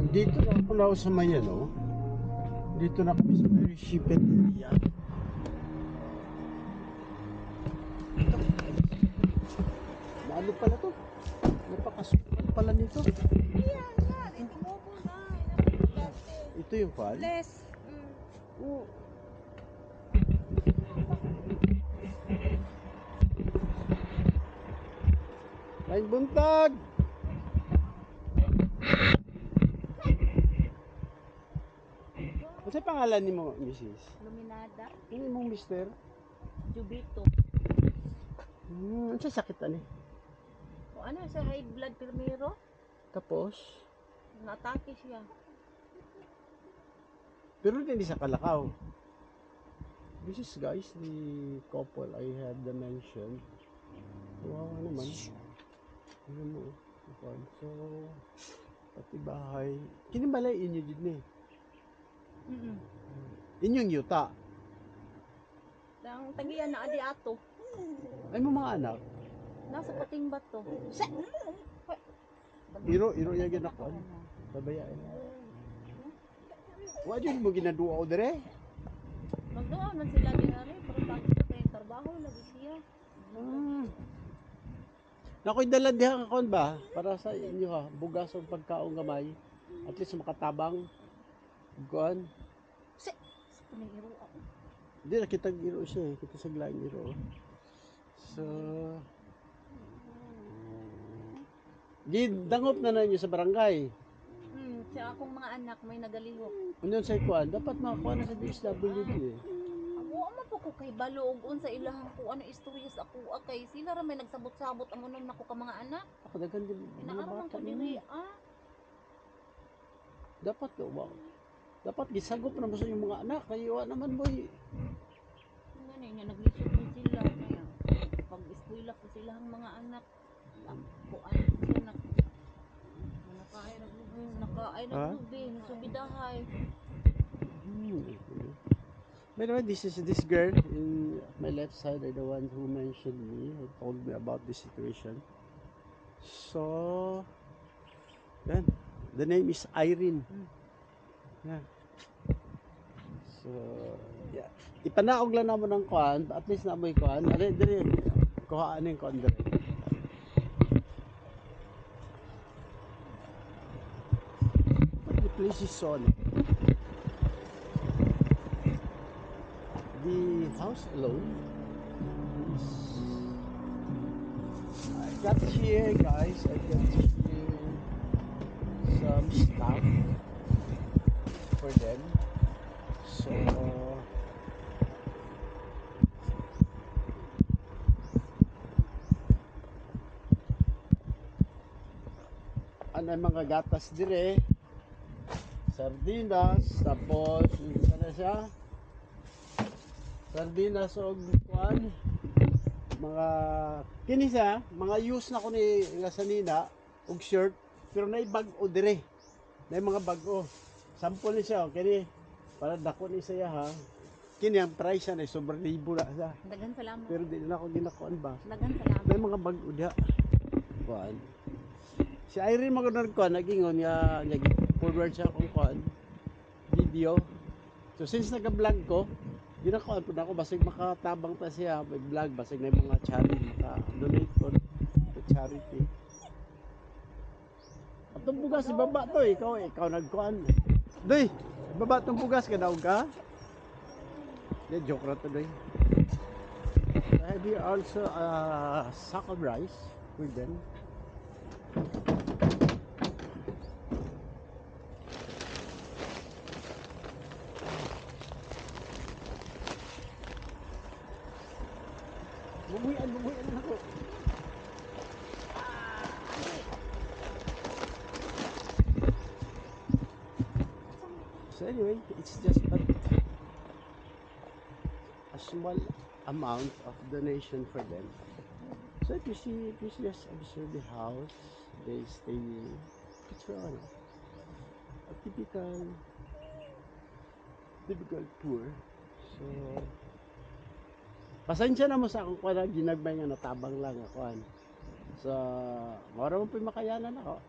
Dito na ako na sa may ano. Dito na kami sa may shipping area. Ano pala to? Napakasukat pala nito. Ito yung fan? Bless. Oo. Lain buntag! Ano sa pangalan ni mo, Mrs.? Luminada. Ano mong mister? Jubito. Ano sa sakit ani? O ano, sa high blood primero? Tapos? Natake siya. Pero hindi sa Kalakaw. This is guys, the couple I have mentioned. Wow naman. Ano mo? So, pati bahay. Kinibalay inyo dito ni. Inyong yuta. Ang tagiyan na adi ato. Ay mo mga anak. Nasa puting bato. Iro yung ginakon. Babayaan. Wa jud mo ginaduaw dire. Magdoon man sila dinari, pero tapos sa kayong trabaho lagi siya. Nakoy dala diha ka kon ba para sa inyo ha, bugas og pagkaon gamay. At least makatabang kuan. Sa puning iro ako. Hindi nakita iro siya, kita sa glaing iro. So gidangop na ninyo sa barangay. Sa akong mga anak may nagalihok. Unyon sa kuan, dapat makakuha na sa DSWD eh. Ako man po ko kay balog unsa ilahang ko ano istorya sa ako kay sila ra may nagsabot-sabot amonon nako ka mga anak. Ako daghan din mga Inaaraman bata ko diri nimo. Dapat do ba? Dapat gisagop na mo sa inyong mga anak kay wa naman boy. Ngani nga naglisod mo sila kaya pag eskwela ko sila ang mga anak. Kuan sila na nakaay Ha? naglubing subidahay. By the way, this girl in my left side are the one who mentioned me, who told me about this situation. So, yan. The name is Irene. Yeah. So, yeah. Ipanaog lang naman ng kuan, at least na may kuan. Dire, kuhaan yung kuan dire. But the place is so the house alone is, I got here guys, I got here some stuff for them. So ano mga gatas dire, sardinas, tapos ano siya, sardinas o kuan, mga kinisa, mga use na ko ni Lasanina og shirt, pero na bag-o dire. Na mga bag-o. Sample ni siya, kini para dako ni siya ha. Kini ang price na sobrang libo na siya. Dagan salamat. Pero di na ako ginakuan ba. Dagan salamat. May mga bag-o diha. Kuan. Si Irene magandang kuan nagingon nga forward siya kung kuan video. So since nag-vlog ko, ginakuan po na ako basig makatabang ta siya may vlog basig may mga charity maka-donate ko to charity. At itong bugas ibaba to ikaw nagkuan. Doy, ibaba itong bugas kadaog ka? Hindi, joke na to doy. I have here also a sack of rice with them. Bumuyan na ako. So anyway, it's just but a small amount of donation for them. So if you see, if you just observe the house, they stay in. It's ano, a typical tour. So, pasensya na mo sa akong kuwan ginagmay nga natabang lang ako. So, mara mo po makayanan ako.